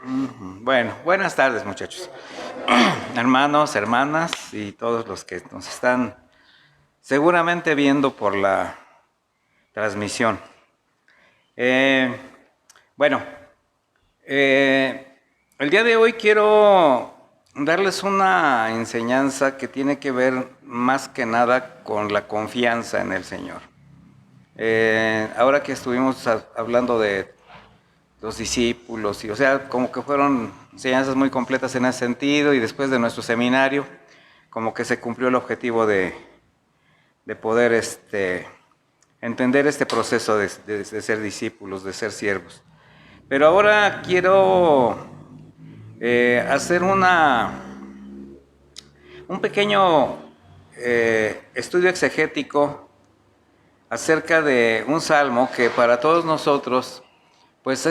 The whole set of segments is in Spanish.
Bueno, buenas tardes muchachos, hermanos, hermanas y todos los que nos están seguramente viendo por la transmisión. Eh, bueno, el día de hoy quiero darles una enseñanza que tiene que ver más que nada con la confianza en el Señor. Ahora que estuvimos hablando de los discípulos, o sea, como que fueron enseñanzas muy completas en ese sentido, y después de nuestro seminario, como que se cumplió el objetivo de poder entender este proceso de ser discípulos, de ser siervos. Pero ahora quiero hacer un pequeño estudio exegético acerca de un salmo que para todos nosotros pues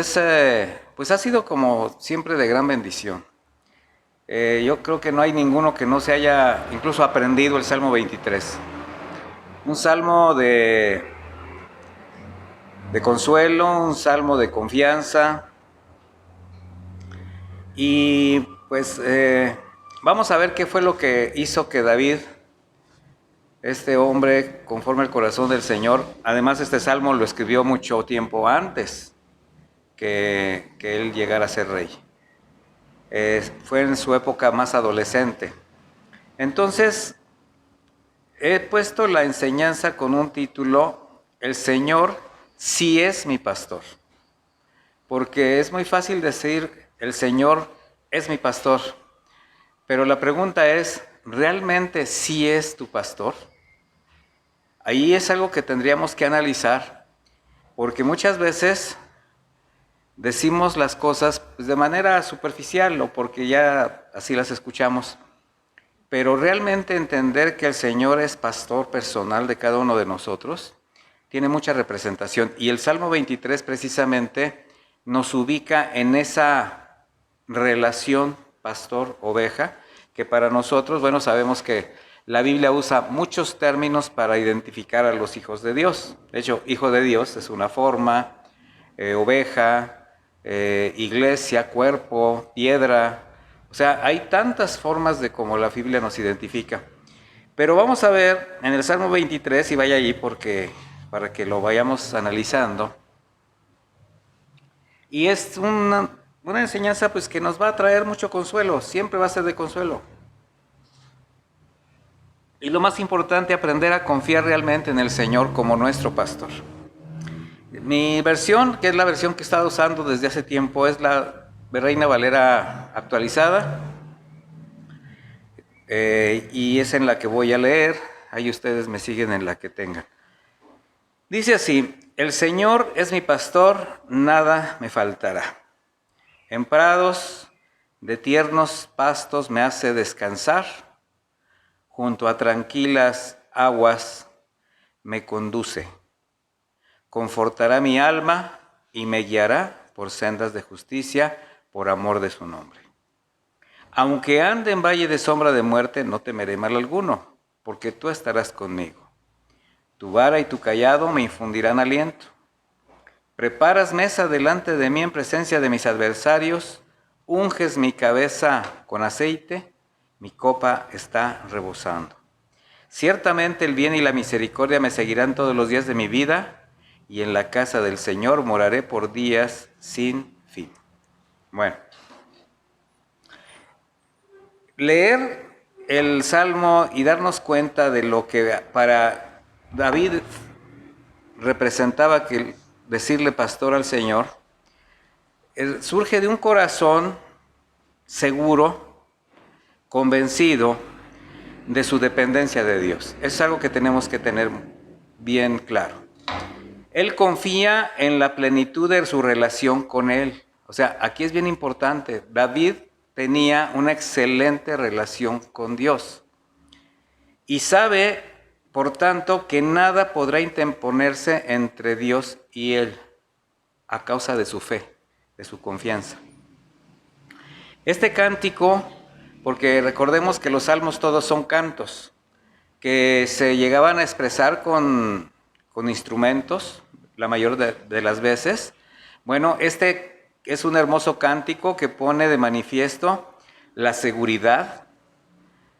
pues ha sido como siempre de gran bendición. Yo creo que no hay ninguno que no se haya incluso aprendido el Salmo 23. Un salmo de consuelo, un salmo de confianza. Y pues vamos a ver qué fue lo que hizo que David, este hombre conforme al corazón del Señor, además este salmo lo escribió mucho tiempo antes que él llegara a ser rey. Fue en su época más adolescente. Entonces, he puesto la enseñanza con un título: El Señor sí es mi pastor. Porque es muy fácil decir, el Señor es mi pastor. Pero la pregunta es, ¿realmente sí es tu pastor? Ahí es algo que tendríamos que analizar, porque muchas veces decimos las cosas pues, de manera superficial o porque ya así las escuchamos. Pero realmente entender que el Señor es pastor personal de cada uno de nosotros tiene mucha representación. Y el Salmo 23 precisamente nos ubica en esa relación pastor-oveja, que para nosotros, bueno, sabemos que la Biblia usa muchos términos para identificar a los hijos de Dios. De hecho, hijo de Dios es una forma, oveja, iglesia, cuerpo, piedra. O sea, hay tantas formas de cómo la Biblia nos identifica. Pero vamos a ver en el Salmo 23, y vaya allí para que lo vayamos analizando. Y es una enseñanza pues que nos va a traer mucho consuelo, siempre va a ser de consuelo. Y lo más importante, aprender a confiar realmente en el Señor como nuestro pastor. Mi versión, que es la versión que he estado usando desde hace tiempo, es la Reina Valera actualizada. Y es en la que voy a leer, ahí ustedes me siguen en la que tengan. Dice así: el Señor es mi pastor, nada me faltará. En prados de tiernos pastos me hace descansar, junto a tranquilas aguas me conduce. Confortará mi alma y me guiará por sendas de justicia, por amor de su nombre. Aunque ande en valle de sombra de muerte, no temeré mal alguno, porque tú estarás conmigo. Tu vara y tu cayado me infundirán aliento. Preparas mesa delante de mí en presencia de mis adversarios, unges mi cabeza con aceite, mi copa está rebosando. Ciertamente el bien y la misericordia me seguirán todos los días de mi vida, y en la casa del Señor moraré por días sin fin. Bueno, leer el Salmo y darnos cuenta de lo que para David representaba que decirle pastor al Señor, surge de un corazón seguro, convencido de su dependencia de Dios. Es algo que tenemos que tener bien claro. Él confía en la plenitud de su relación con Él. O sea, aquí es bien importante. David tenía una excelente relación con Dios. Y sabe, por tanto, que nada podrá interponerse entre Dios y Él a causa de su fe, de su confianza. Este cántico, porque recordemos que los salmos todos son cantos, que se llegaban a expresar con instrumentos, la mayor de las veces. Bueno, este es un hermoso cántico que pone de manifiesto la seguridad,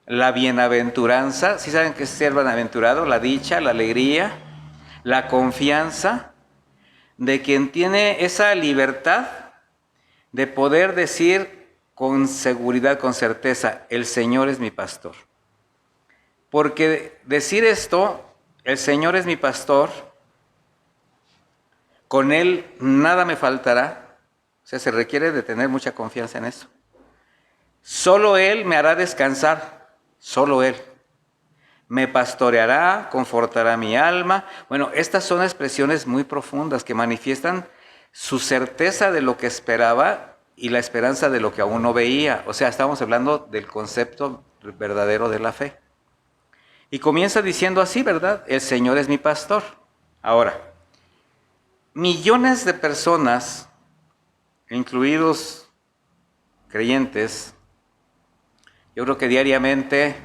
la bienaventuranza. ¿Sí saben qué es ser bienaventurado? La dicha, la alegría, la confianza de quien tiene esa libertad de poder decir con seguridad, con certeza, el Señor es mi pastor. Porque decir esto, el Señor es mi pastor, con Él nada me faltará. O sea, se requiere de tener mucha confianza en eso. Solo Él me hará descansar, solo Él. Me pastoreará, confortará mi alma. Bueno, estas son expresiones muy profundas que manifiestan su certeza de lo que esperaba y la esperanza de lo que aún no veía. O sea, estamos hablando del concepto verdadero de la fe. Y comienza diciendo así, ¿verdad? El Señor es mi pastor. Ahora, millones de personas, incluidos creyentes, yo creo que diariamente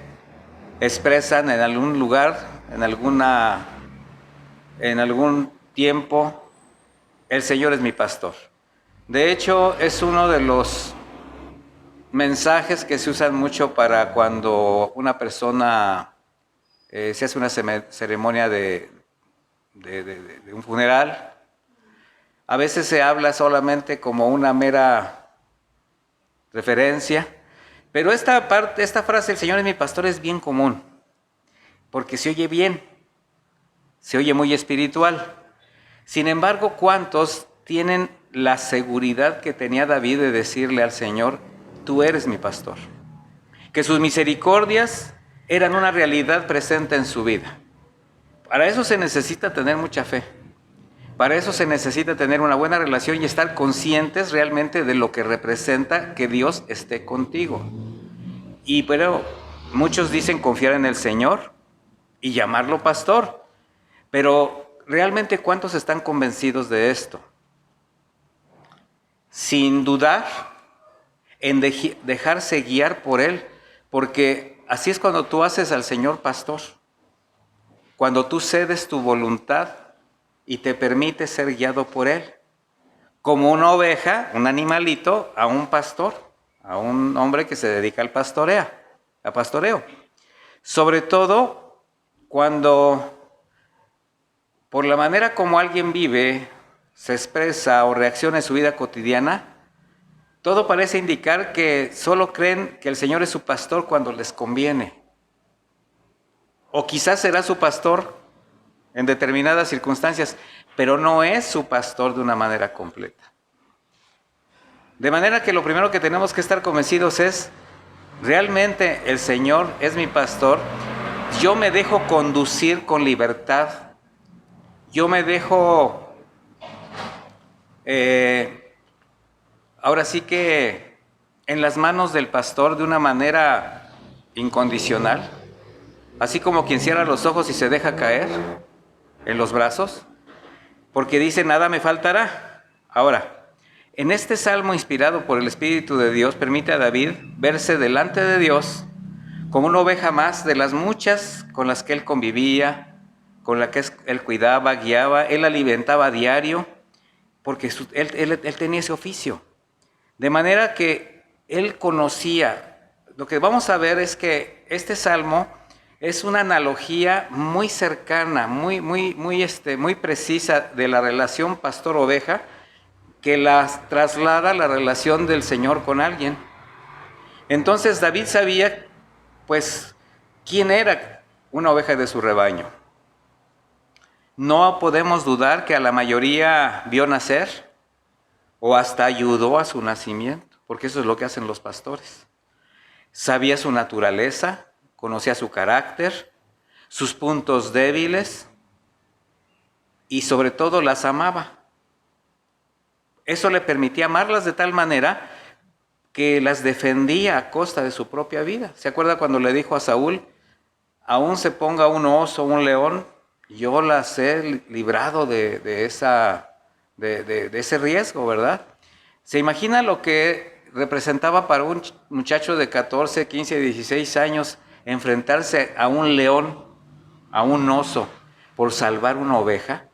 expresan en algún lugar, en algún tiempo, el Señor es mi pastor. De hecho, es uno de los mensajes que se usan mucho para cuando una persona se hace una ceremonia de un funeral. A veces se habla solamente como una mera referencia, pero esta frase, el Señor es mi pastor, es bien común, porque se oye bien, se oye muy espiritual. Sin embargo, ¿cuántos tienen la seguridad que tenía David de decirle al Señor, tú eres mi pastor? Que sus misericordias eran una realidad presente en su vida. Para eso se necesita tener mucha fe. Para eso se necesita tener una buena relación y estar conscientes realmente de lo que representa que Dios esté contigo. Pero muchos dicen confiar en el Señor y llamarlo pastor. Pero realmente, ¿cuántos están convencidos de esto? Sin dudar en dejarse guiar por Él, porque así es cuando tú haces al Señor pastor. Cuando tú cedes tu voluntad y te permites ser guiado por Él, como una oveja, un animalito, a un pastor, a un hombre que se dedica al pastoreo. Sobre todo cuando por la manera como alguien vive, se expresa o reacciona en su vida cotidiana, todo parece indicar que solo creen que el Señor es su pastor cuando les conviene. O quizás será su pastor en determinadas circunstancias, pero no es su pastor de una manera completa. De manera que lo primero que tenemos que estar convencidos es, realmente el Señor es mi pastor, yo me dejo conducir con libertad, yo me dejo, ahora sí que en las manos del pastor de una manera incondicional, así como quien cierra los ojos y se deja caer en los brazos, porque dice, nada me faltará. Ahora, en este salmo inspirado por el Espíritu de Dios, permite a David verse delante de Dios como una oveja más de las muchas con las que él convivía, con las que él cuidaba, guiaba, él alimentaba a diario, porque él tenía ese oficio. De manera que él conocía. Lo que vamos a ver es que este salmo es una analogía muy cercana, muy precisa de la relación pastor-oveja, que las traslada a la relación del Señor con alguien. Entonces David sabía, pues, quién era una oveja de su rebaño. No podemos dudar que a la mayoría vio nacer o hasta ayudó a su nacimiento, porque eso es lo que hacen los pastores. Sabía su naturaleza, conocía su carácter, sus puntos débiles y sobre todo las amaba. Eso le permitía amarlas de tal manera que las defendía a costa de su propia vida. ¿Se acuerda cuando le dijo a Saúl, aún se ponga un oso, un león, yo las he librado de ese riesgo, ¿verdad? ¿Se imagina lo que representaba para un muchacho de 14, 15, 16 años enfrentarse a un león, a un oso, por salvar una oveja?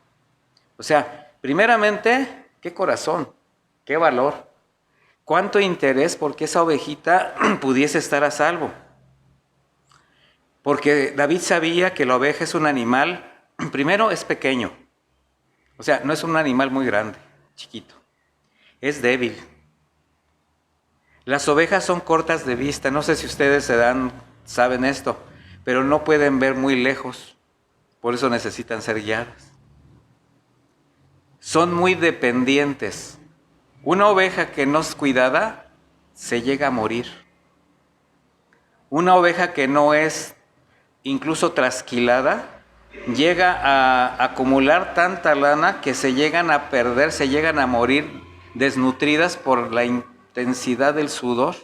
O sea, primeramente, ¿qué corazón? qué valor, cuánto interés porque esa ovejita pudiese estar a salvo. Porque David sabía que la oveja es un animal, primero es pequeño, o sea, no es un animal muy grande, chiquito, es débil. Las ovejas son cortas de vista, no sé si ustedes saben esto, pero no pueden ver muy lejos, por eso necesitan ser guiadas. Son muy dependientes. Una oveja que no es cuidada se llega a morir. Una oveja que no es incluso trasquilada llega a acumular tanta lana que se llegan a perder, se llegan a morir desnutridas por la intensidad del sudor.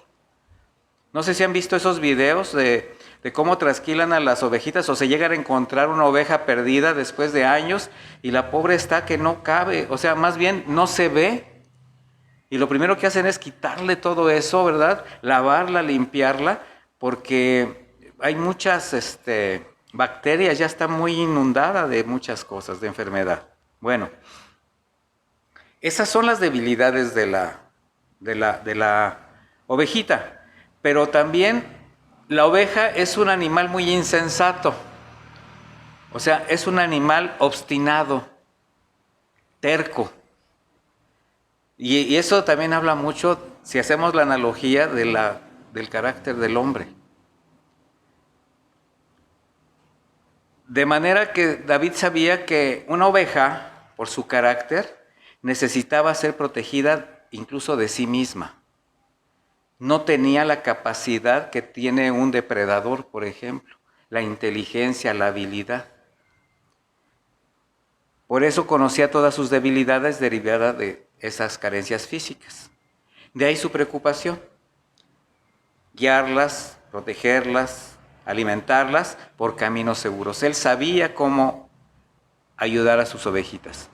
No sé si han visto esos videos de cómo trasquilan a las ovejitas o se llegan a encontrar una oveja perdida después de años y la pobre está que no cabe, o sea, más bien no se ve. Y lo primero que hacen es quitarle todo eso, ¿verdad? Lavarla, limpiarla, porque hay muchas bacterias, ya está muy inundada de muchas cosas, de enfermedad. Bueno, esas son las debilidades de la ovejita. Pero también la oveja es un animal muy insensato. O sea, es un animal obstinado, terco. Y eso también habla mucho, si hacemos la analogía del carácter del hombre. De manera que David sabía que una oveja, por su carácter, necesitaba ser protegida incluso de sí misma. No tenía la capacidad que tiene un depredador, por ejemplo, la inteligencia, la habilidad. Por eso conocía todas sus debilidades derivadas de esas carencias físicas. De ahí su preocupación, guiarlas, protegerlas, alimentarlas por caminos seguros. Él sabía cómo ayudar a sus ovejitas.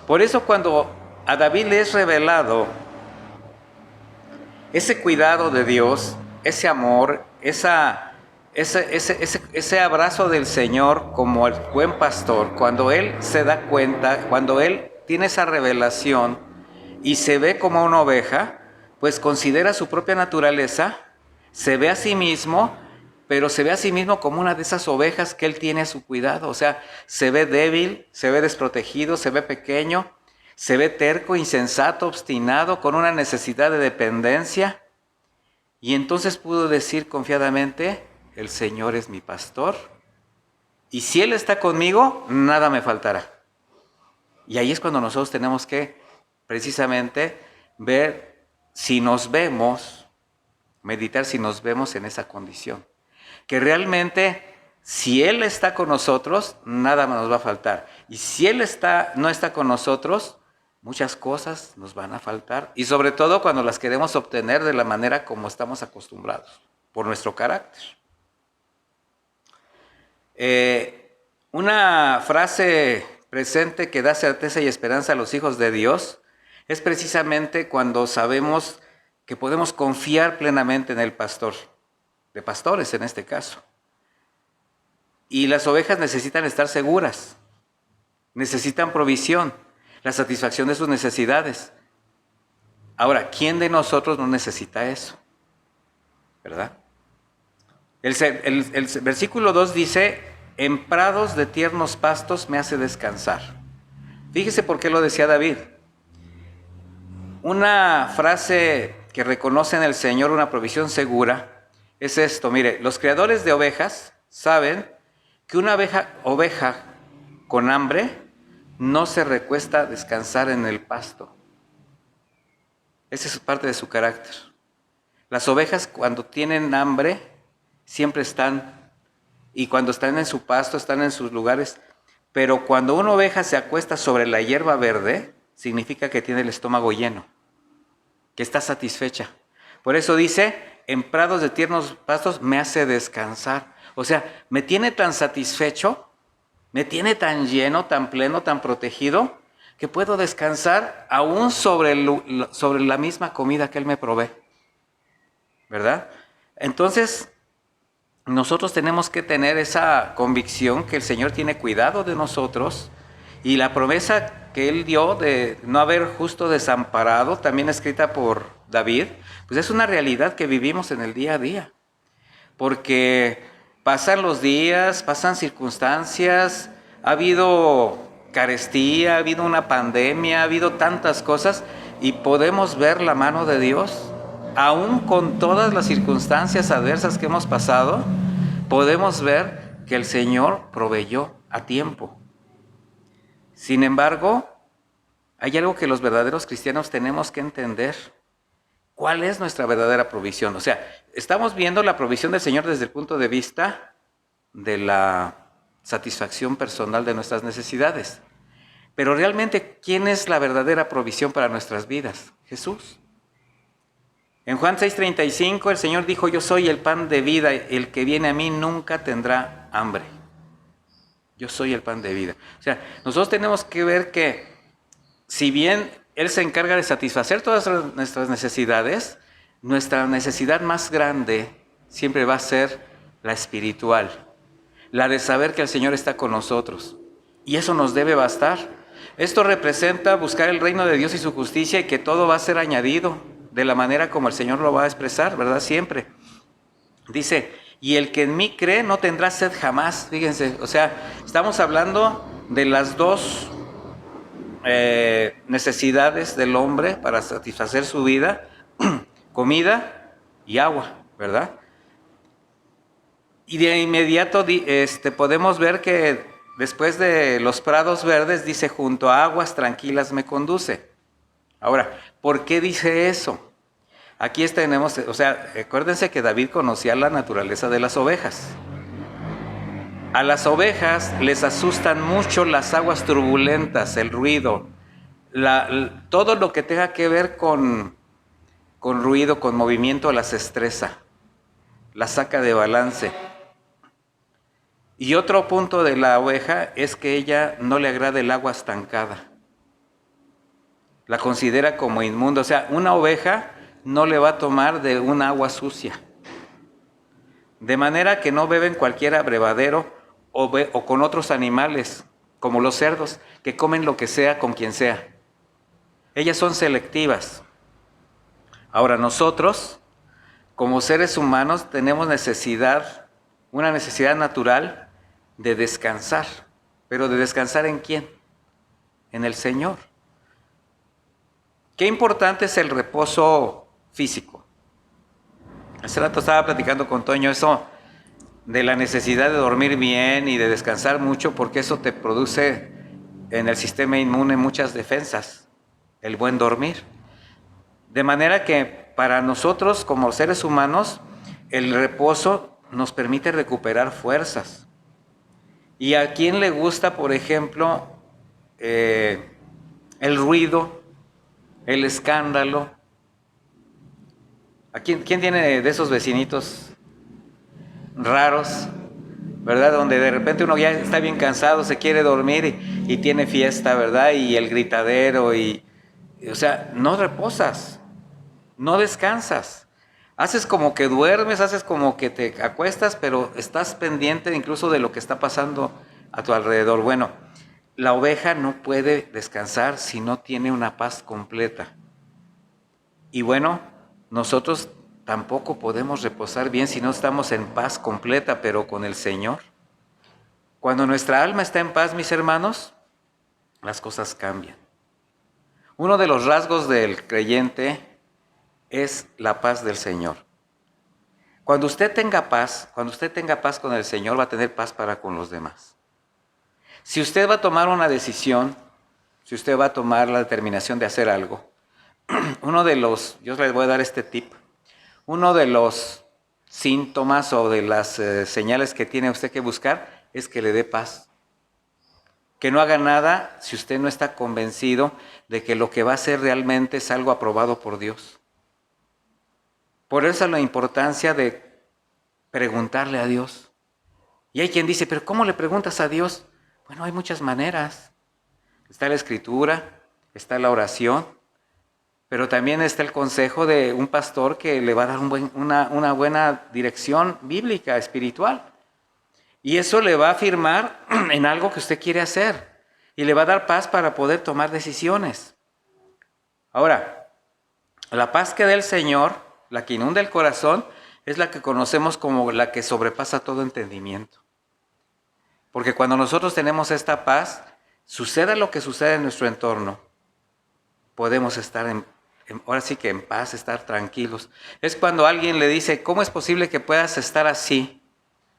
Por eso cuando a David le es revelado ese cuidado de Dios, ese amor, ese abrazo del Señor como el buen pastor, cuando Él se da cuenta, cuando Él tiene esa revelación y se ve como una oveja, pues considera su propia naturaleza, se ve a sí mismo, pero se ve a sí mismo como una de esas ovejas que Él tiene a su cuidado. O sea, se ve débil, se ve desprotegido, se ve pequeño, se ve terco, insensato, obstinado, con una necesidad de dependencia. Y entonces pudo decir confiadamente, el Señor es mi pastor, y si Él está conmigo, nada me faltará. Y ahí es cuando nosotros tenemos que precisamente ver si nos vemos, meditar si nos vemos en esa condición. Que realmente, si Él está con nosotros, nada nos va a faltar. Y si Él no está con nosotros, muchas cosas nos van a faltar. Y sobre todo cuando las queremos obtener de la manera como estamos acostumbrados, por nuestro carácter. Una frase presente que da certeza y esperanza a los hijos de Dios es precisamente cuando sabemos que podemos confiar plenamente en el pastor, de pastores en este caso. Y las ovejas necesitan estar seguras, necesitan provisión, la satisfacción de sus necesidades. Ahora, ¿quién de nosotros no necesita eso? ¿Verdad? El versículo 2 dice, en prados de tiernos pastos me hace descansar. Fíjese por qué lo decía David. Una frase que reconoce en el Señor una provisión segura es esto. Mire, los criadores de ovejas saben que una oveja con hambre no se recuesta a descansar en el pasto. Esa es parte de su carácter. Las ovejas cuando tienen hambre siempre están, y cuando están en su pasto están en sus lugares, pero cuando una oveja se acuesta sobre la hierba verde, significa que tiene el estómago lleno, que está satisfecha. Por eso dice, en prados de tiernos pastos me hace descansar. O sea, me tiene tan satisfecho, me tiene tan lleno, tan pleno, tan protegido, que puedo descansar aún sobre la misma comida que Él me provee. ¿Verdad? Entonces, nosotros tenemos que tener esa convicción que el Señor tiene cuidado de nosotros y la promesa que él dio de no haber justo desamparado, también escrita por David, pues es una realidad que vivimos en el día a día. Porque pasan los días, pasan circunstancias, ha habido carestía, ha habido una pandemia, ha habido tantas cosas y podemos ver la mano de Dios. Aún con todas las circunstancias adversas que hemos pasado, podemos ver que el Señor proveyó a tiempo. Sin embargo, hay algo que los verdaderos cristianos tenemos que entender. ¿Cuál es nuestra verdadera provisión? O sea, estamos viendo la provisión del Señor desde el punto de vista de la satisfacción personal de nuestras necesidades. Pero realmente, ¿quién es la verdadera provisión para nuestras vidas? Jesús. En Juan 6:35 el Señor dijo: yo soy el pan de vida, el que viene a mí nunca tendrá hambre. Yo soy el pan de vida. O sea, nosotros tenemos que ver que si bien Él se encarga de satisfacer todas nuestras necesidades, nuestra necesidad más grande siempre va a ser la espiritual, la de saber que el Señor está con nosotros. Y eso nos debe bastar. Esto representa buscar el reino de Dios y su justicia, y que todo va a ser añadido de la manera como el Señor lo va a expresar, ¿verdad? Siempre. Dice: y el que en mí cree no tendrá sed jamás. Fíjense, o sea, estamos hablando de las dos necesidades del hombre para satisfacer su vida: comida y agua, ¿verdad? Y de inmediato podemos ver que después de los prados verdes dice: junto a aguas tranquilas me conduce. Ahora, ¿por qué dice eso? Aquí tenemos, o sea, acuérdense que David conocía la naturaleza de las ovejas. A las ovejas les asustan mucho las aguas turbulentas, el ruido, todo lo que tenga que ver con ruido, con movimiento, las estresa, las saca de balance. Y otro punto de la oveja es que ella no le agrada el agua estancada. La considera como inmunda. O sea, una oveja no le va a tomar de un agua sucia. De manera que no beben cualquier abrevadero o con otros animales, como los cerdos, que comen lo que sea con quien sea. Ellas son selectivas. Ahora, nosotros, como seres humanos, tenemos una necesidad natural de descansar. ¿Pero de descansar en quién? En el Señor. Qué importante es el reposo físico. Hace rato estaba platicando con Toño eso de la necesidad de dormir bien y de descansar mucho, porque eso te produce en el sistema inmune muchas defensas, el buen dormir. De manera que para nosotros como seres humanos, el reposo nos permite recuperar fuerzas. ¿Y a quién le gusta, por ejemplo, el ruido, el escándalo? ¿A quién tiene de esos vecinitos raros, verdad? Donde de repente uno ya está bien cansado, se quiere dormir y tiene fiesta, ¿verdad? Y el gritadero o sea, no reposas, no descansas. Haces como que duermes, haces como que te acuestas, pero estás pendiente incluso de lo que está pasando a tu alrededor. Bueno, la oveja no puede descansar si no tiene una paz completa. Y bueno, nosotros tampoco podemos reposar bien si no estamos en paz completa, pero con el Señor. Cuando nuestra alma está en paz, mis hermanos, las cosas cambian. Uno de los rasgos del creyente es la paz del Señor. Cuando usted tenga paz con el Señor, va a tener paz para con los demás. Si usted va a tomar una decisión, si usted va a tomar la determinación de hacer algo, yo les voy a dar este tip, uno de los síntomas o de las señales que tiene usted que buscar es que le dé paz. Que no haga nada si usted no está convencido de que lo que va a hacer realmente es algo aprobado por Dios. Por eso la importancia de preguntarle a Dios. Y hay quien dice: ¿pero cómo le preguntas a Dios? Bueno, hay muchas maneras. Está la escritura, está la oración, pero también está el consejo de un pastor que le va a dar una buena dirección bíblica, espiritual. Y eso le va a afirmar en algo que usted quiere hacer. y le va a dar paz para poder tomar decisiones. Ahora, la paz que da el Señor, la que inunda el corazón, es la que conocemos como la que sobrepasa todo entendimiento. Porque cuando nosotros tenemos esta paz, suceda lo que suceda en nuestro entorno, podemos estar ahora sí que en paz, estar tranquilos. Es cuando alguien le dice, ¿cómo es posible que puedas estar así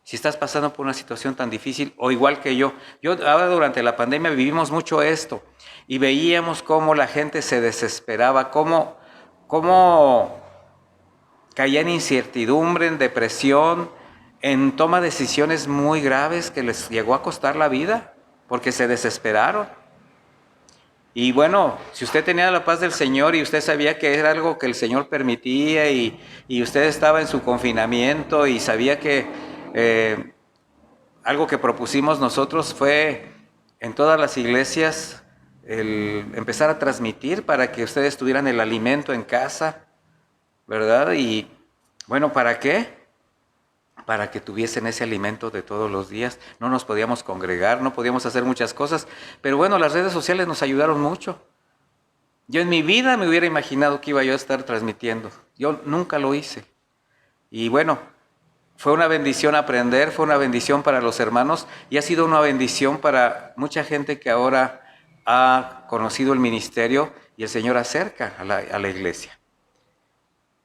si estás pasando por una situación tan difícil o igual que yo? Ahora durante la pandemia vivimos mucho esto y veíamos cómo la gente se desesperaba, cómo caía en incertidumbre, en depresión, en toma de decisiones muy graves que les llegó a costar la vida porque se desesperaron. Y bueno, si usted tenía la paz del Señor y usted sabía que era algo que el Señor permitía y usted estaba en su confinamiento y sabía que algo que propusimos nosotros fue en todas las iglesias el empezar a transmitir para que ustedes tuvieran el alimento en casa, ¿verdad? Y bueno, ¿para qué? Para que tuviesen ese alimento de todos los días. No nos podíamos congregar, no podíamos hacer muchas cosas, pero bueno, las redes sociales nos ayudaron mucho. Yo en mi vida me hubiera imaginado que iba yo a estar transmitiendo. Yo nunca lo hice. Y bueno, fue una bendición aprender, fue una bendición para los hermanos y ha sido una bendición para mucha gente que ahora ha conocido el ministerio y el Señor acerca a la iglesia.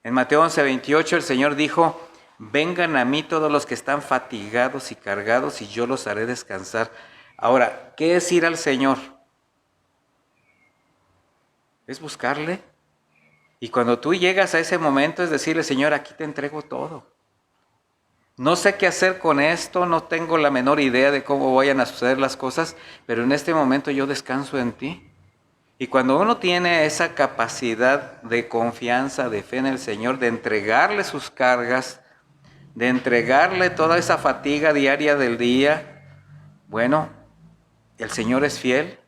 En Mateo 11:28 el Señor dijo, vengan a mí todos los que están fatigados y cargados y yo los haré descansar. Ahora, ¿qué es ir al Señor? Es buscarle. Y cuando tú llegas a ese momento es decirle, Señor, aquí te entrego todo. No sé qué hacer con esto, no tengo la menor idea de cómo vayan a suceder las cosas, pero en este momento yo descanso en ti. Y cuando uno tiene esa capacidad de confianza, de fe en el Señor, de entregarle sus cargas, de entregarle toda esa fatiga diaria del día, bueno, el Señor es fiel.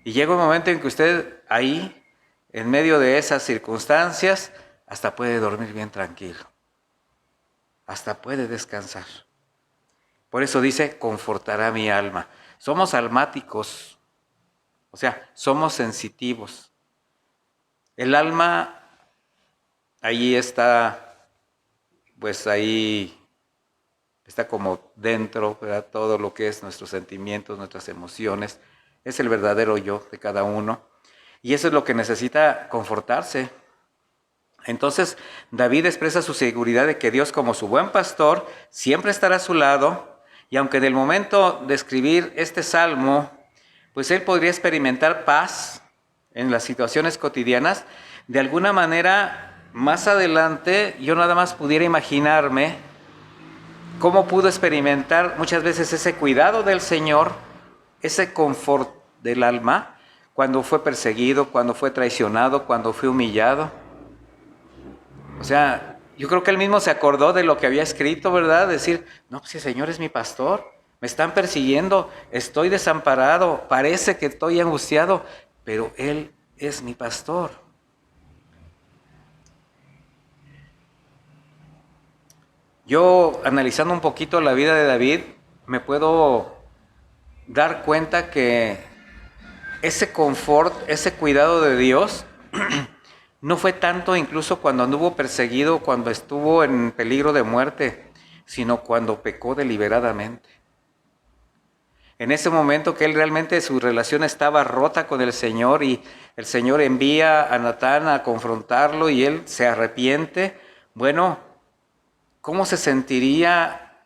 Y llega un momento en que usted ahí, en medio de esas circunstancias, hasta puede dormir bien tranquilo. Hasta puede descansar. Por eso dice, confortará mi alma. Somos almáticos, o sea, somos sensitivos. El alma, ahí está, pues ahí está como dentro, ¿verdad? Todo lo que es nuestros sentimientos, nuestras emociones, es el verdadero yo de cada uno. Y eso es lo que necesita confortarse. Entonces, David expresa su seguridad de que Dios, como su buen pastor, siempre estará a su lado. Y aunque en el momento de escribir este salmo, pues él podría experimentar paz en las situaciones cotidianas, de alguna manera, más adelante, yo nada más pudiera imaginarme cómo pudo experimentar muchas veces ese cuidado del Señor, ese confort del alma, cuando fue perseguido, cuando fue traicionado, cuando fue humillado. O sea, yo creo que él mismo se acordó de lo que había escrito, ¿verdad? Decir, no, pues el Señor es mi pastor, me están persiguiendo, estoy desamparado, parece que estoy angustiado, pero Él es mi pastor. Yo, analizando un poquito la vida de David, me puedo dar cuenta que ese confort, ese cuidado de Dios, no fue tanto incluso cuando anduvo perseguido, cuando estuvo en peligro de muerte, sino cuando pecó deliberadamente. En ese momento que él realmente su relación estaba rota con el Señor y el Señor envía a Natán a confrontarlo y él se arrepiente, bueno, ¿cómo se sentiría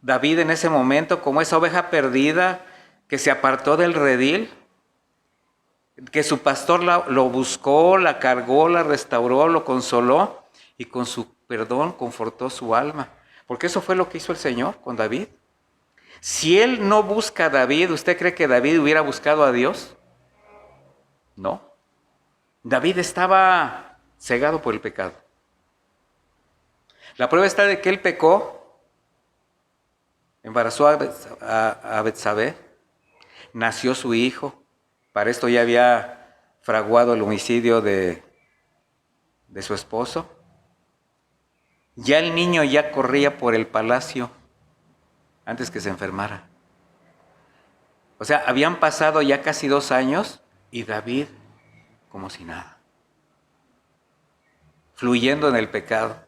David en ese momento como esa oveja perdida que se apartó del redil? Que su pastor lo buscó, la cargó, la restauró, lo consoló y con su perdón confortó su alma. Porque eso fue lo que hizo el Señor con David. Si él no busca a David, ¿usted cree que David hubiera buscado a Dios? No. David estaba cegado por el pecado. La prueba está de que él pecó, embarazó a Betsabé, nació su hijo. Para esto ya había fraguado el homicidio de su esposo. Ya el niño ya corría por el palacio antes que se enfermara. O sea, habían pasado ya casi 2 años y David como si nada, fluyendo en el pecado.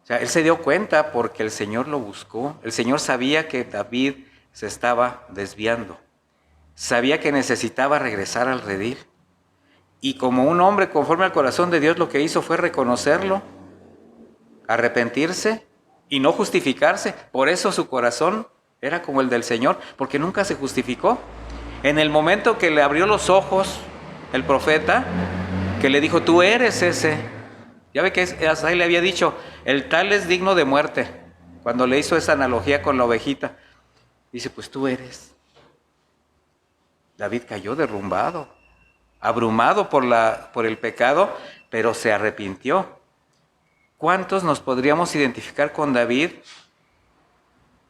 O sea, él se dio cuenta porque el Señor lo buscó. El Señor sabía que David se estaba desviando. Sabía que necesitaba regresar al redil. Y como un hombre conforme al corazón de Dios, lo que hizo fue reconocerlo, arrepentirse y no justificarse. Por eso su corazón era como el del Señor, porque nunca se justificó. En el momento que le abrió los ojos el profeta, que le dijo, tú eres ese. Ya ve que Asaí le había dicho, el tal es digno de muerte. Cuando le hizo esa analogía con la ovejita, dice, pues tú eres. David cayó derrumbado, abrumado por el pecado, pero se arrepintió. ¿Cuántos nos podríamos identificar con David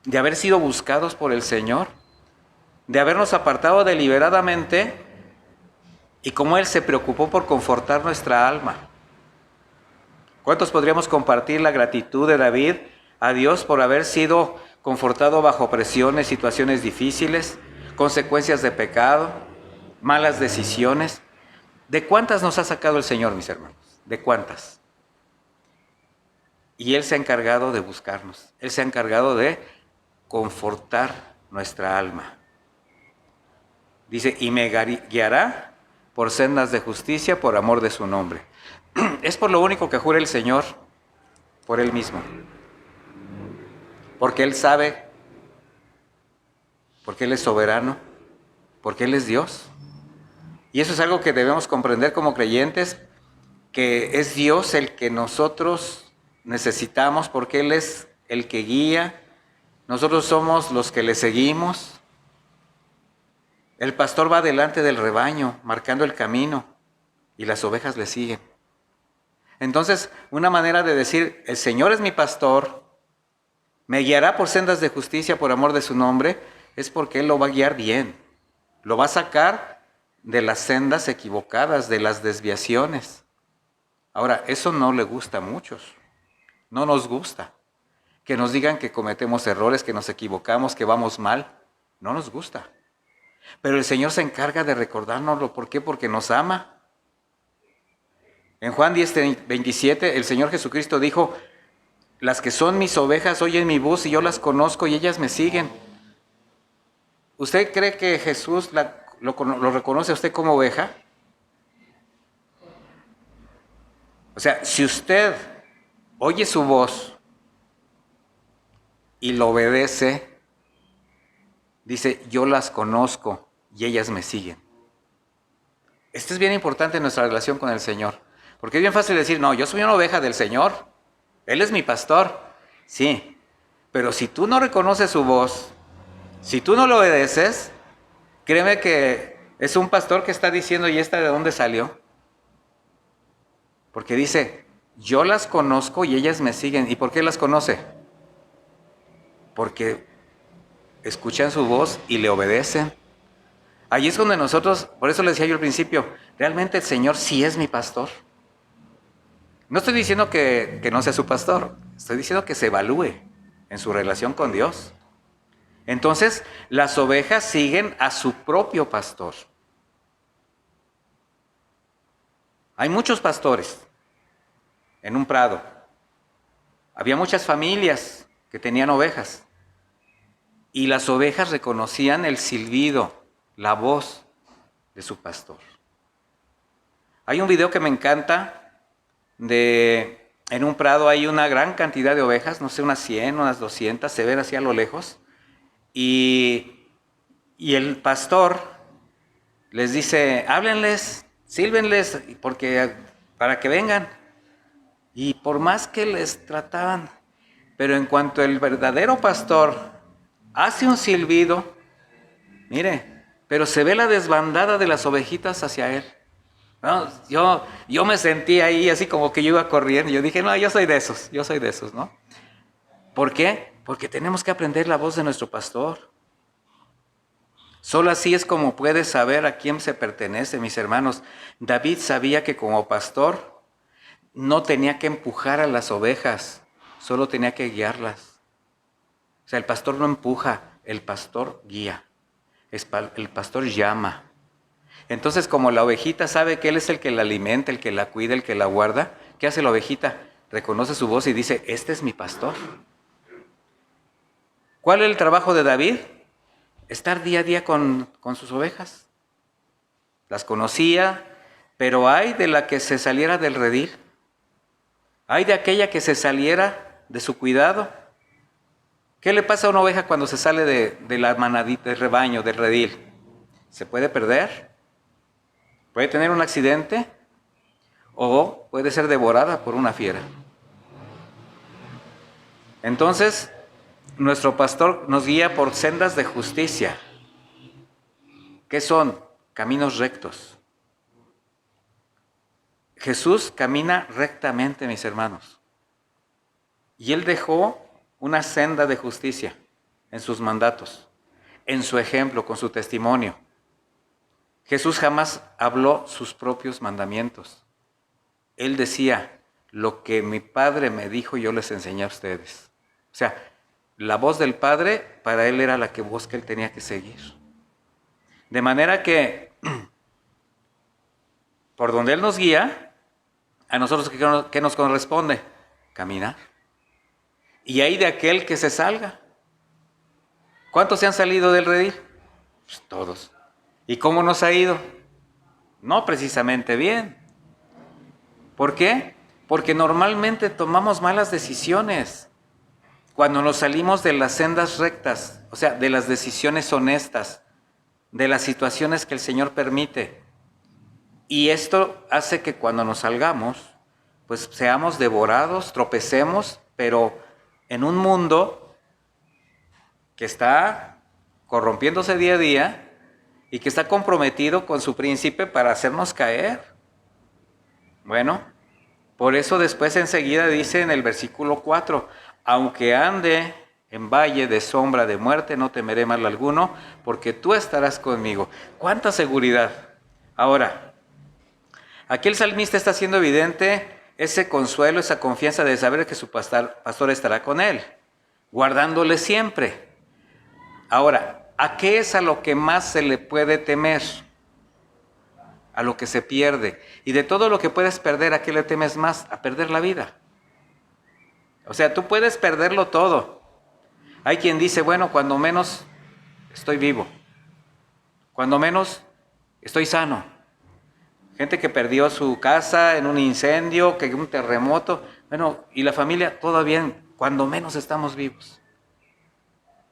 de haber sido buscados por el Señor? De habernos apartado deliberadamente y cómo Él se preocupó por confortar nuestra alma. ¿Cuántos podríamos compartir la gratitud de David a Dios por haber sido confortado bajo presiones, situaciones difíciles, consecuencias de pecado, malas decisiones? ¿De cuántas nos ha sacado el Señor, mis hermanos? ¿De cuántas? Y Él se ha encargado de buscarnos. Él se ha encargado de confortar nuestra alma. Dice, y me guiará por sendas de justicia por amor de su nombre. Es por lo único que jura el Señor, por Él mismo. Porque Él sabe, porque Él es soberano, porque Él es Dios. Y eso es algo que debemos comprender como creyentes, que es Dios el que nosotros necesitamos, porque Él es el que guía. Nosotros somos los que le seguimos. El pastor va delante del rebaño, marcando el camino, y las ovejas le siguen. Entonces, una manera de decir, el Señor es mi pastor, me guiará por sendas de justicia por amor de su nombre, es porque Él lo va a guiar bien. Lo va a sacar de las sendas equivocadas, de las desviaciones. Ahora, eso no le gusta a muchos. No nos gusta. Que nos digan que cometemos errores, que nos equivocamos, que vamos mal. No nos gusta. Pero el Señor se encarga de recordárnoslo. ¿Por qué? Porque nos ama. En Juan 10:27, el Señor Jesucristo dijo, las que son mis ovejas oyen mi voz y yo las conozco y ellas me siguen. ¿Usted cree que Jesús lo reconoce a usted como oveja? O sea, si usted oye su voz y lo obedece, dice, yo las conozco y ellas me siguen. Esto es bien importante en nuestra relación con el Señor. Porque es bien fácil decir, no, yo soy una oveja del Señor. Él es mi pastor. Sí, pero si tú no reconoces su voz, si tú no lo obedeces, créeme que es un pastor que está diciendo, ¿y esta de dónde salió? Porque dice, yo las conozco y ellas me siguen. ¿Y por qué las conoce? Porque escuchan su voz y le obedecen. Allí es donde nosotros, por eso les decía yo al principio, realmente el Señor sí es mi pastor. No estoy diciendo que no sea su pastor, estoy diciendo que se evalúe en su relación con Dios. Entonces, las ovejas siguen a su propio pastor. Hay muchos pastores en un prado. Había muchas familias que tenían ovejas. Y las ovejas reconocían el silbido, la voz de su pastor. Hay un video que me encanta en un prado hay una gran cantidad de ovejas, no sé, unas 100, unas 200, se ven así a lo lejos. Y el pastor les dice, háblenles, sílvenles, para que vengan. Y por más que les trataban, pero en cuanto el verdadero pastor hace un silbido, mire, pero se ve la desbandada de las ovejitas hacia él. No, yo me sentí ahí así como que yo iba corriendo. Yo dije, no, yo soy de esos, ¿no? ¿Por qué? Porque tenemos que aprender la voz de nuestro pastor. Solo así es como puedes saber a quién se pertenece, mis hermanos. David sabía que como pastor no tenía que empujar a las ovejas, solo tenía que guiarlas. O sea, el pastor no empuja, el pastor guía. El pastor llama. Entonces, como la ovejita sabe que él es el que la alimenta, el que la cuida, el que la guarda, ¿qué hace la ovejita? Reconoce su voz y dice, este es mi pastor. ¿Cuál es el trabajo de David? Estar día a día con sus ovejas. Las conocía, pero hay de la que se saliera del redil. Hay de aquella que se saliera de su cuidado. ¿Qué le pasa a una oveja cuando se sale de la manadita, del rebaño, del redil? Se puede perder, puede tener un accidente o puede ser devorada por una fiera. Entonces, nuestro pastor nos guía por sendas de justicia. ¿Qué son? Caminos rectos. Jesús camina rectamente, mis hermanos. Y Él dejó una senda de justicia en sus mandatos, en su ejemplo, con su testimonio. Jesús jamás habló sus propios mandamientos. Él decía, lo que mi Padre me dijo, yo les enseñé a ustedes. O sea, la voz del Padre para Él era la voz que Él tenía que seguir. De manera que, por donde Él nos guía, a nosotros, ¿qué nos corresponde? Caminar. Y hay de aquel que se salga. ¿Cuántos se han salido del redil? Pues todos. ¿Y cómo nos ha ido? No precisamente bien. ¿Por qué? Porque normalmente tomamos malas decisiones cuando nos salimos de las sendas rectas, o sea, de las decisiones honestas, de las situaciones que el Señor permite. Y esto hace que cuando nos salgamos, pues seamos devorados, tropecemos, pero en un mundo que está corrompiéndose día a día y que está comprometido con su príncipe para hacernos caer. Bueno, por eso después enseguida dice en el versículo 4, aunque ande en valle de sombra de muerte, no temeré mal alguno, porque tú estarás conmigo. ¡Cuánta seguridad! Ahora, aquí el salmista está haciendo evidente ese consuelo, esa confianza de saber que su pastor estará con él, guardándole siempre. Ahora, ¿a qué es a lo que más se le puede temer? A lo que se pierde. Y de todo lo que puedes perder, ¿a qué le temes más? A perder la vida. O sea, tú puedes perderlo todo. Hay quien dice, bueno, cuando menos estoy vivo. Cuando menos estoy sano. Gente que perdió su casa en un incendio, que un terremoto. Bueno, y la familia, todo bien, cuando menos estamos vivos.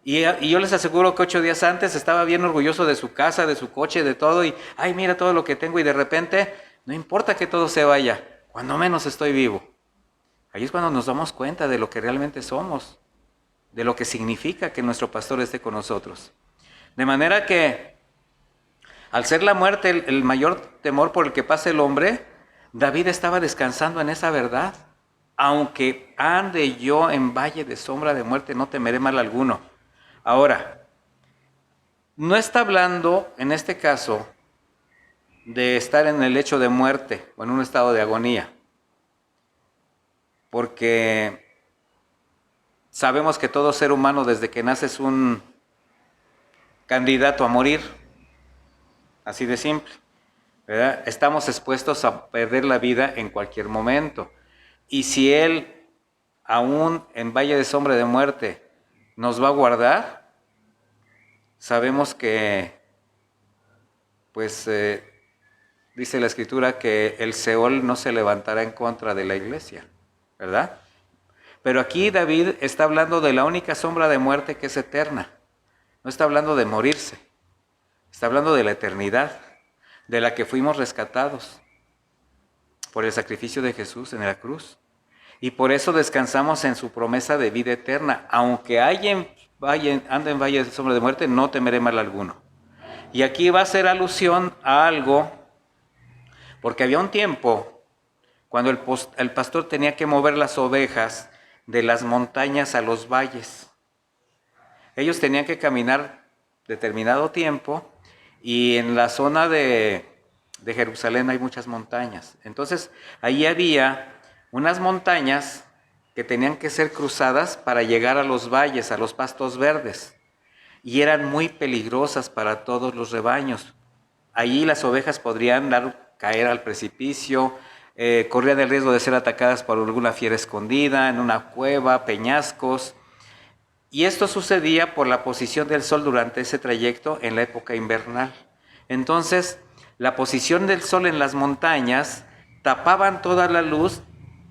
Y yo les aseguro que 8 días antes estaba bien orgulloso de su casa, de su coche, de todo. Y, ay, mira todo lo que tengo. Y de repente, no importa que todo se vaya, cuando menos estoy vivo. Ahí es cuando nos damos cuenta de lo que realmente somos, de lo que significa que nuestro pastor esté con nosotros. De manera que, al ser la muerte el mayor temor por el que pasa el hombre, David estaba descansando en esa verdad. Aunque ande yo en valle de sombra de muerte, no temeré mal alguno. Ahora, no está hablando, en este caso, de estar en el lecho de muerte o en un estado de agonía. Porque sabemos que todo ser humano desde que nace es un candidato a morir. Así de simple, ¿verdad? Estamos expuestos a perder la vida en cualquier momento. Y si Él, aún en valle de sombra de muerte, nos va a guardar, sabemos que, pues, dice la Escritura que el Seol no se levantará en contra de la iglesia, ¿verdad? Pero aquí David está hablando de la única sombra de muerte que es eterna. No está hablando de morirse. Está hablando de la eternidad, de la que fuimos rescatados por el sacrificio de Jesús en la cruz. Y por eso descansamos en su promesa de vida eterna. Aunque ande en valle de sombra de muerte, no temeré mal alguno. Y aquí va a hacer alusión a algo, porque había un tiempo cuando el pastor tenía que mover las ovejas de las montañas a los valles. Ellos tenían que caminar determinado tiempo. Y en la zona de Jerusalén hay muchas montañas. Entonces, ahí había unas montañas que tenían que ser cruzadas para llegar a los valles, a los pastos verdes. y eran muy peligrosas para todos los rebaños. Allí las ovejas podrían caer al precipicio, corrían el riesgo de ser atacadas por alguna fiera escondida, en una cueva, peñascos. Y esto sucedía por la posición del sol durante ese trayecto en la época invernal. Entonces, la posición del sol en las montañas tapaban toda la luz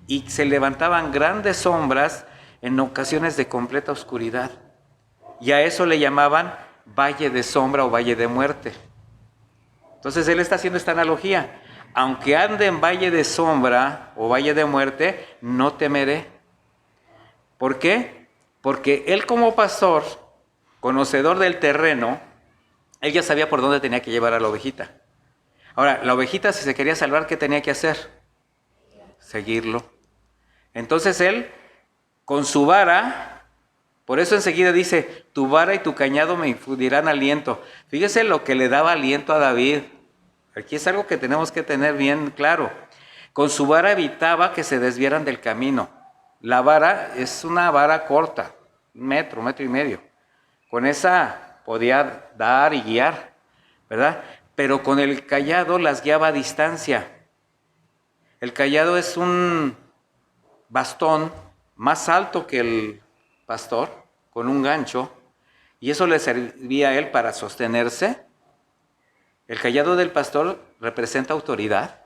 y se levantaban grandes sombras en ocasiones de completa oscuridad. Y a eso le llamaban valle de sombra o valle de muerte. Entonces él está haciendo esta analogía. Aunque ande en valle de sombra o valle de muerte, no temeré. ¿Por qué? Porque él como pastor, conocedor del terreno, él ya sabía por dónde tenía que llevar a la ovejita. Ahora, la ovejita, si se quería salvar, ¿qué tenía que hacer? Seguirlo. Entonces él, con su vara, por eso enseguida dice, tu vara y tu cañado me infundirán aliento. Fíjese lo que le daba aliento a David. Aquí es algo que tenemos que tener bien claro. Con su vara evitaba que se desviaran del camino. La vara es una vara corta, 1 metro y medio. Con esa podía dar y guiar, ¿verdad? Pero con el cayado las guiaba a distancia. El cayado es un bastón más alto que el pastor, con un gancho, y eso le servía a él para sostenerse. El cayado del pastor representa autoridad,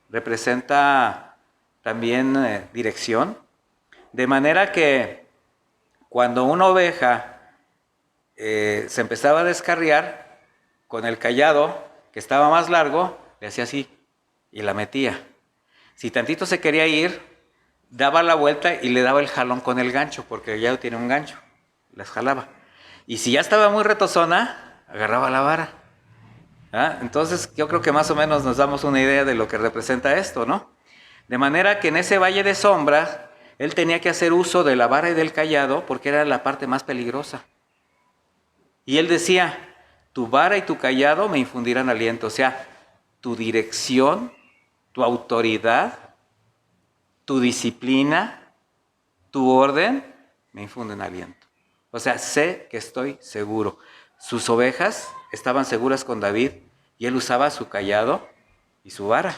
representa también dirección, de manera que cuando una oveja se empezaba a descarriar, con el cayado, que estaba más largo, le hacía así y la metía. Si tantito se quería ir, daba la vuelta y le daba el jalón con el gancho, porque el cayado tiene un gancho, las jalaba. Y si ya estaba muy retozona, agarraba la vara. ¿Ah? Entonces yo creo que más o menos nos damos una idea de lo que representa esto, ¿no? De manera que en ese valle de sombras, él tenía que hacer uso de la vara y del cayado porque era la parte más peligrosa. Y él decía, tu vara y tu cayado me infundirán aliento. O sea, tu dirección, tu autoridad, tu disciplina, tu orden, me infunden aliento. O sea, sé que estoy seguro. Sus ovejas estaban seguras con David y él usaba su cayado y su vara.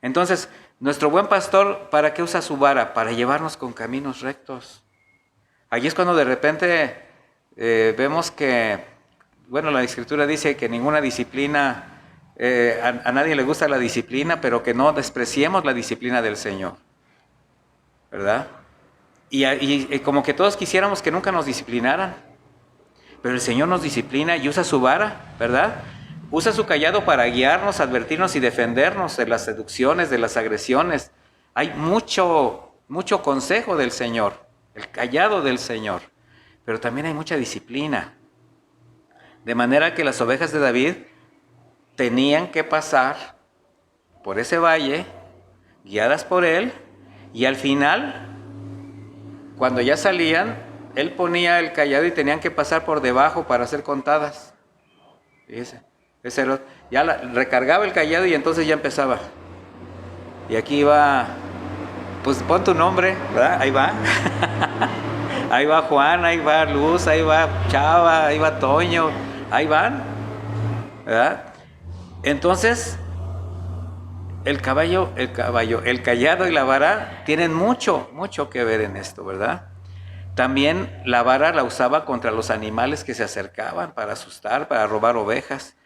Entonces, nuestro buen pastor, ¿para qué usa su vara? Para llevarnos con caminos rectos. Allí es cuando de repente vemos que, bueno, la Escritura dice que ninguna disciplina, a nadie le gusta la disciplina, pero que no despreciemos la disciplina del Señor, ¿verdad? Y como que todos quisiéramos que nunca nos disciplinaran, pero el Señor nos disciplina y usa su vara, ¿verdad? Usa su cayado para guiarnos, advertirnos y defendernos de las seducciones, de las agresiones. Hay mucho consejo del Señor, el cayado del Señor, pero también hay mucha disciplina. De manera que las ovejas de David tenían que pasar por ese valle, guiadas por él, y al final, cuando ya salían, él ponía el cayado y tenían que pasar por debajo para ser contadas. Fíjese, ya recargaba el cayado y entonces ya empezaba. Y aquí va, pues pon tu nombre, ¿verdad? Ahí va. Ahí va Juan, ahí va Luz, ahí va Chava, ahí va Toño, ahí van, ¿verdad? Entonces, el cayado y la vara tienen mucho que ver en esto, ¿verdad? También la vara la usaba contra los animales que se acercaban para asustar, para robar ovejas.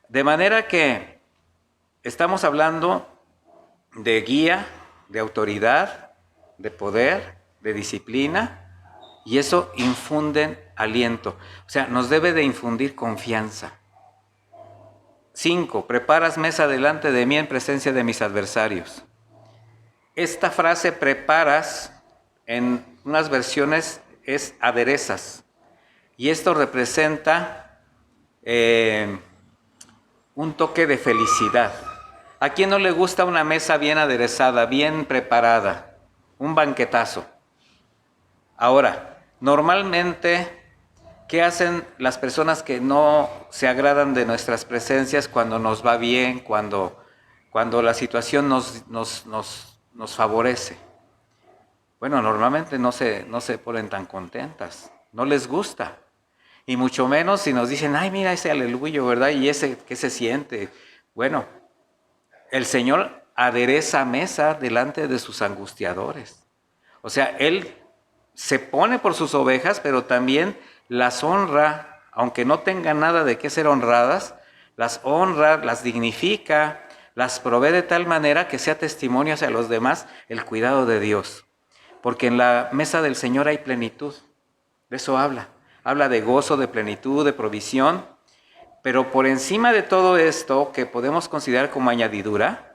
De manera que estamos hablando de guía, de autoridad, de poder, de disciplina, y eso infunde aliento. O sea, nos debe de infundir confianza. 5. Preparas mesa delante de mí en presencia de mis adversarios. Esta frase preparas, en unas versiones es aderezas. Y esto representa un toque de felicidad. ¿A quién no le gusta una mesa bien aderezada, bien preparada? Un banquetazo. Ahora, normalmente, ¿qué hacen las personas que no se agradan de nuestras presencias cuando nos va bien, cuando la situación nos favorece? Bueno, normalmente no se ponen tan contentas, no les gusta. Y mucho menos si nos dicen, ay, mira ese aleluyo, ¿verdad? Y ese, ¿qué se siente? Bueno, el Señor adereza mesa delante de sus angustiadores. O sea, Él se pone por sus ovejas, pero también las honra, aunque no tengan nada de qué ser honradas, las honra, las dignifica, las provee de tal manera que sea testimonio hacia los demás el cuidado de Dios. Porque en la mesa del Señor hay plenitud. De eso habla. Habla de gozo, de plenitud, de provisión. Pero por encima de todo esto, que podemos considerar como añadidura,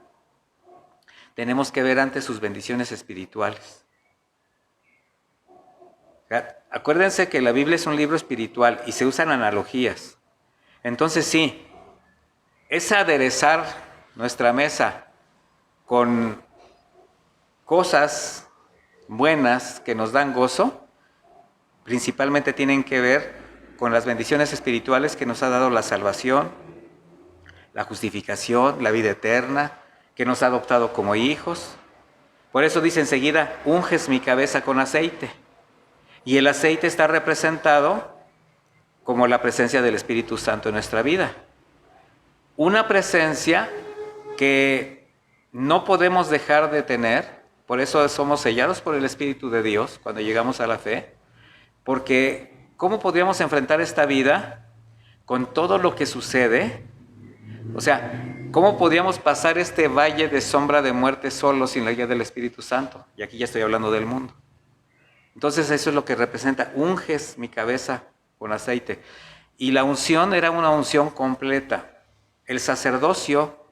tenemos que ver antes sus bendiciones espirituales. Acuérdense que la Biblia es un libro espiritual y se usan analogías. Entonces sí, es aderezar nuestra mesa con cosas buenas que nos dan gozo, principalmente tienen que ver con las bendiciones espirituales que nos ha dado la salvación, la justificación, la vida eterna, que nos ha adoptado como hijos. Por eso dice enseguida, unges mi cabeza con aceite. Y el aceite está representado como la presencia del Espíritu Santo en nuestra vida. Una presencia que no podemos dejar de tener, por eso somos sellados por el Espíritu de Dios cuando llegamos a la fe, porque ¿cómo podríamos enfrentar esta vida con todo lo que sucede? O sea, ¿cómo podríamos pasar este valle de sombra de muerte solo sin la guía del Espíritu Santo? Y aquí ya estoy hablando del mundo. Entonces eso es lo que representa, unges mi cabeza con aceite. Y la unción era una unción completa. El sacerdocio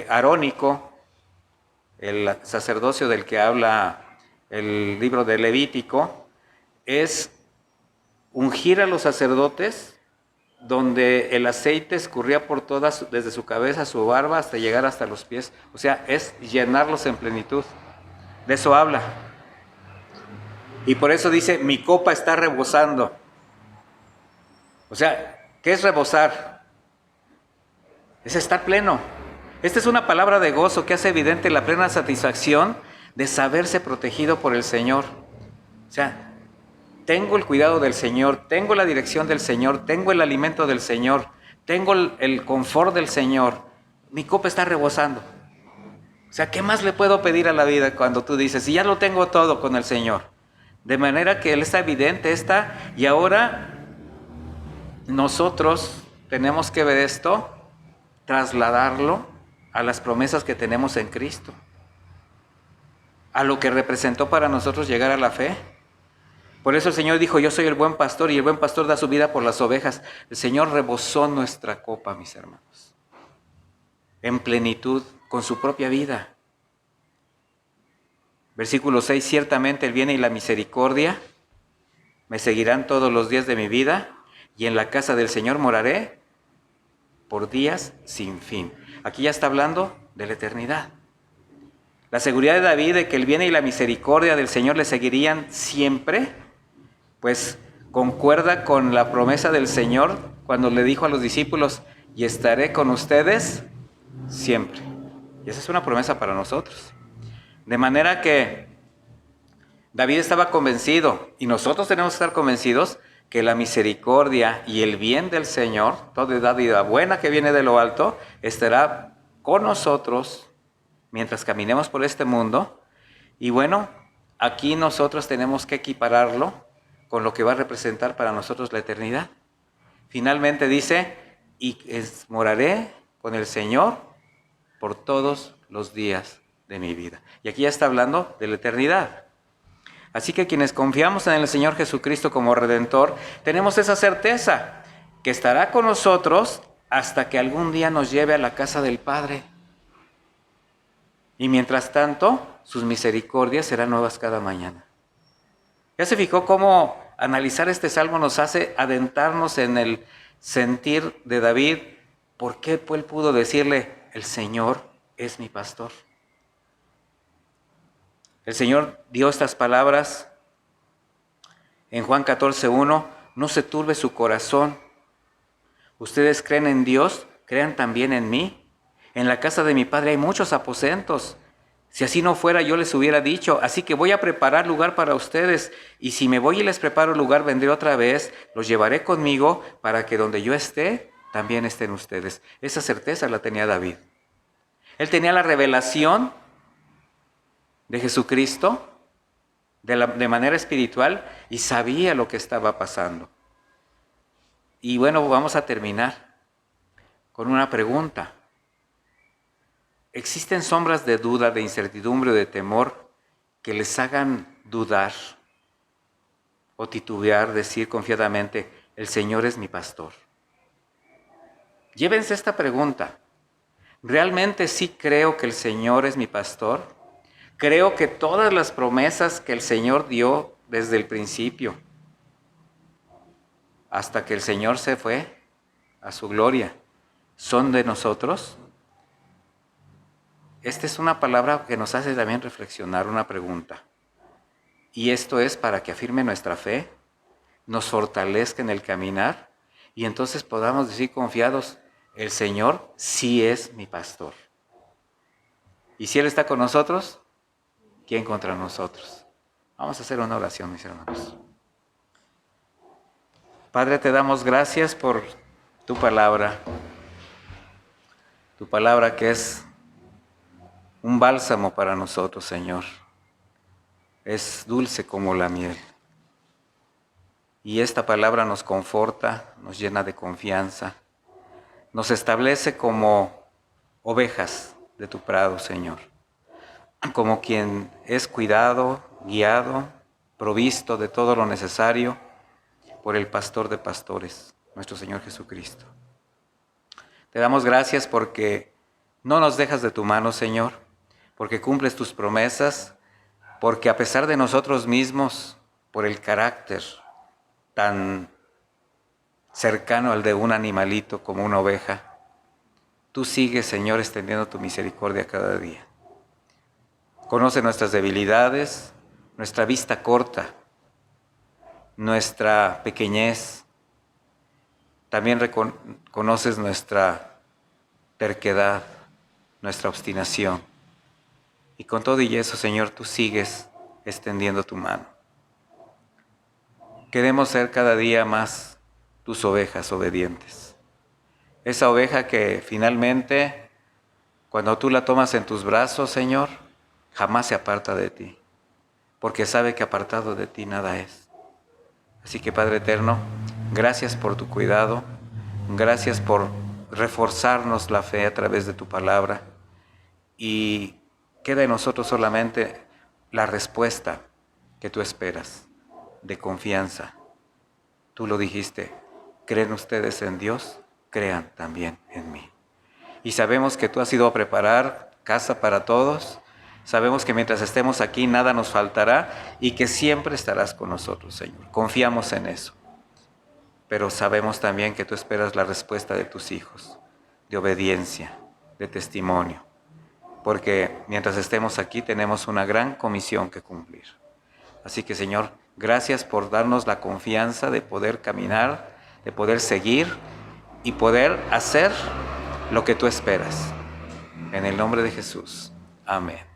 arónico, el sacerdocio del que habla el libro de Levítico, es ungir a los sacerdotes donde el aceite escurría por todas, desde su cabeza, su barba, hasta llegar hasta los pies. O sea, es llenarlos en plenitud. De eso habla. Y por eso dice, mi copa está rebosando. O sea, ¿qué es rebosar? Es estar pleno. Esta es una palabra de gozo que hace evidente la plena satisfacción de saberse protegido por el Señor. O sea, tengo el cuidado del Señor, tengo la dirección del Señor, tengo el alimento del Señor, tengo el confort del Señor. Mi copa está rebosando. O sea, ¿qué más le puedo pedir a la vida cuando tú dices, si ya lo tengo todo con el Señor? De manera que Él está evidente, y ahora nosotros tenemos que ver esto, trasladarlo a las promesas que tenemos en Cristo, a lo que representó para nosotros llegar a la fe. Por eso el Señor dijo, yo soy el buen pastor y el buen pastor da su vida por las ovejas. El Señor rebosó nuestra copa, mis hermanos, en plenitud, con su propia vida. Versículo 6, ciertamente el bien y la misericordia me seguirán todos los días de mi vida y en la casa del Señor moraré por días sin fin. Aquí ya está hablando de la eternidad. La seguridad de David de que el bien y la misericordia del Señor le seguirían siempre, pues concuerda con la promesa del Señor cuando le dijo a los discípulos, y estaré con ustedes siempre. Y esa es una promesa para nosotros. De manera que David estaba convencido, y nosotros tenemos que estar convencidos, que la misericordia y el bien del Señor, toda dádiva buena que viene de lo alto, estará con nosotros mientras caminemos por este mundo. Y bueno, aquí nosotros tenemos que equipararlo con lo que va a representar para nosotros la eternidad. Finalmente dice, y moraré con el Señor por todos los días de mi vida. Y aquí ya está hablando de la eternidad. Así que quienes confiamos en el Señor Jesucristo como Redentor, tenemos esa certeza que estará con nosotros hasta que algún día nos lleve a la casa del Padre. Y mientras tanto, sus misericordias serán nuevas cada mañana. ¿Ya se fijó cómo analizar este salmo nos hace adentrarnos en el sentir de David? ¿Por qué él pudo decirle, el Señor es mi pastor? El Señor dio estas palabras en Juan 14:1, no se turbe su corazón. Ustedes creen en Dios, crean también en mí. En la casa de mi Padre hay muchos aposentos. Si así no fuera, yo les hubiera dicho, así que voy a preparar lugar para ustedes, y si me voy y les preparo lugar, vendré otra vez, los llevaré conmigo para que donde yo esté, también estén ustedes. Esa certeza la tenía David. Él tenía la revelación de Jesucristo de manera espiritual y sabía lo que estaba pasando. Y bueno, vamos a terminar con una pregunta. ¿Existen sombras de duda, de incertidumbre o de temor que les hagan dudar o titubear, decir confiadamente, el Señor es mi pastor? Llévense esta pregunta. ¿Realmente sí creo que el Señor es mi pastor? Creo que todas las promesas que el Señor dio desde el principio, hasta que el Señor se fue a su gloria, ¿son de nosotros? Esta es una palabra que nos hace también reflexionar, una pregunta. Y esto es para que afirme nuestra fe, nos fortalezca en el caminar y entonces podamos decir confiados, el Señor sí es mi pastor. Y si Él está con nosotros, ¿quién contra nosotros? Vamos a hacer una oración, mis hermanos. Padre, te damos gracias por tu palabra que es un bálsamo para nosotros, Señor. Es dulce como la miel. Y esta palabra nos conforta, nos llena de confianza, nos establece como ovejas de tu prado, Señor. Como quien es cuidado, guiado, provisto de todo lo necesario por el pastor de pastores, nuestro Señor Jesucristo. Te damos gracias porque no nos dejas de tu mano, Señor, porque cumples tus promesas, porque a pesar de nosotros mismos, por el carácter tan cercano al de un animalito como una oveja, tú sigues, Señor, extendiendo tu misericordia cada día. Conoce nuestras debilidades, nuestra vista corta, nuestra pequeñez. También conoces nuestra terquedad, nuestra obstinación. Y con todo y eso, Señor, tú sigues extendiendo tu mano. Queremos ser cada día más tus ovejas obedientes. Esa oveja que finalmente, cuando tú la tomas en tus brazos, Señor, jamás se aparta de ti, porque sabe que apartado de ti nada es. Así que, Padre eterno, gracias por tu cuidado, gracias por reforzarnos la fe a través de tu palabra, y queda en nosotros solamente la respuesta que tú esperas, de confianza. Tú lo dijiste, ¿creen ustedes en Dios? Crean también en mí. Y sabemos que tú has ido a preparar casa para todos. Sabemos que mientras estemos aquí nada nos faltará y que siempre estarás con nosotros, Señor. Confiamos en eso. Pero sabemos también que tú esperas la respuesta de tus hijos, de obediencia, de testimonio. Porque mientras estemos aquí tenemos una gran comisión que cumplir. Así que, Señor, gracias por darnos la confianza de poder caminar, de poder seguir y poder hacer lo que tú esperas. En el nombre de Jesús. Amén.